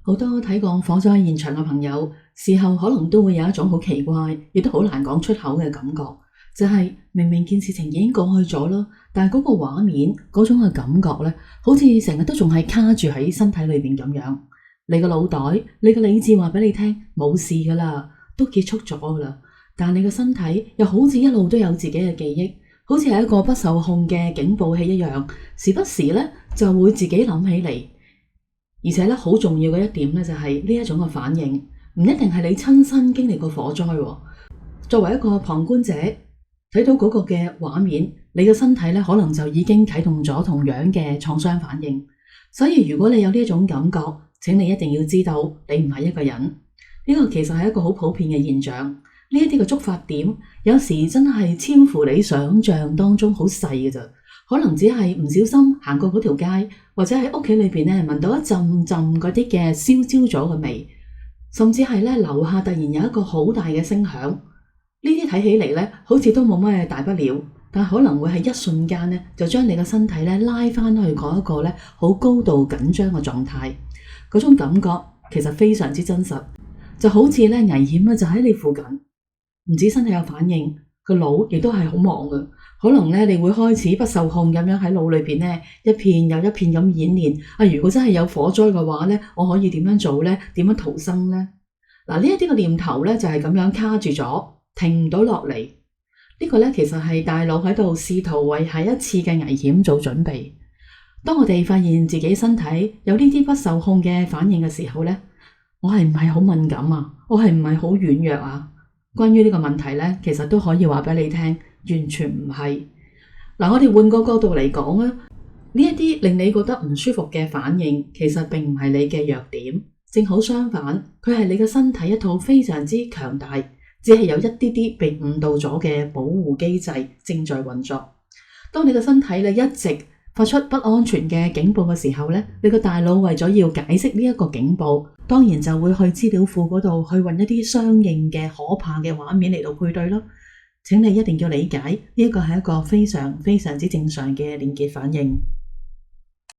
好多睇過火災現場嘅朋友，事後可能都會有一種好奇怪，亦都好難講出口嘅感覺，就係明明件事情已經過去咗啦，但係嗰個畫面嗰種嘅感覺咧，好似成日都仲係卡住喺身體裏邊咁樣。你個腦袋、你個理智話俾你聽冇事噶啦，都結束咗噶啦，但你個身體又好似一路都有自己嘅記憶，好似係一個不受控嘅警報器一樣，時不時咧就會自己諗起嚟。而且咧，好重要嘅一點咧，就係呢一種嘅反應，唔一定係你親身經歷過火災喎。作為一個旁觀者，睇到嗰個嘅畫面，你嘅身體咧可能就已經啟動咗同樣嘅創傷反應。所以如果你有呢一種感覺，請你一定要知道，你唔係一個人。呢個其實係一個好普遍嘅現象。呢一啲嘅觸發點，有時真係超乎你想象當中好細嘅咋。可能只係唔小心行過嗰條街，或者喺屋企裏邊咧聞到一陣陣嗰啲嘅燒焦咗嘅味，甚至係咧樓下突然有一個好大嘅聲響。呢啲睇起嚟咧好似都冇乜大不了，但可能會係一瞬間咧就將你嘅身體咧拉翻去嗰一個咧好高度緊張嘅狀態。嗰種感覺其實非常之真實，就好似咧危險咧就喺你附近，唔止身體有反應，個腦亦都係好忙嘅。可能咧，你會開始不受控咁樣喺腦裏邊咧一片又一片咁演練。如果真係有火災嘅話咧，我可以點樣做咧？點樣逃生咧？嗱，呢一啲嘅念頭咧就係咁樣卡住咗，停唔到落嚟。呢個咧其實係大腦喺度試圖為下一次嘅危險做準備。當我哋發現自己身體有呢啲不受控嘅反應嘅時候咧，我係唔係好敏感啊？我係唔係好軟弱啊？關於呢個問題咧，其實都可以話俾你聽。完全唔係。嗱，我哋換個角度嚟講啊，呢一啲令你覺得唔舒服嘅反應，其實並唔係你嘅弱點，正好相反，佢係你嘅身體一套非常之強大，只係有一啲啲被誤導咗嘅保護機制正在運作。當你嘅身體咧一直發出不安全嘅警報嘅時候咧，你個大腦為咗要解釋呢一個警報，當然就會去資料庫嗰度去揾一啲相應嘅可怕嘅畫面嚟到配對咯。請你一定要理解，呢一個係一個非常非常之正常嘅連結反應。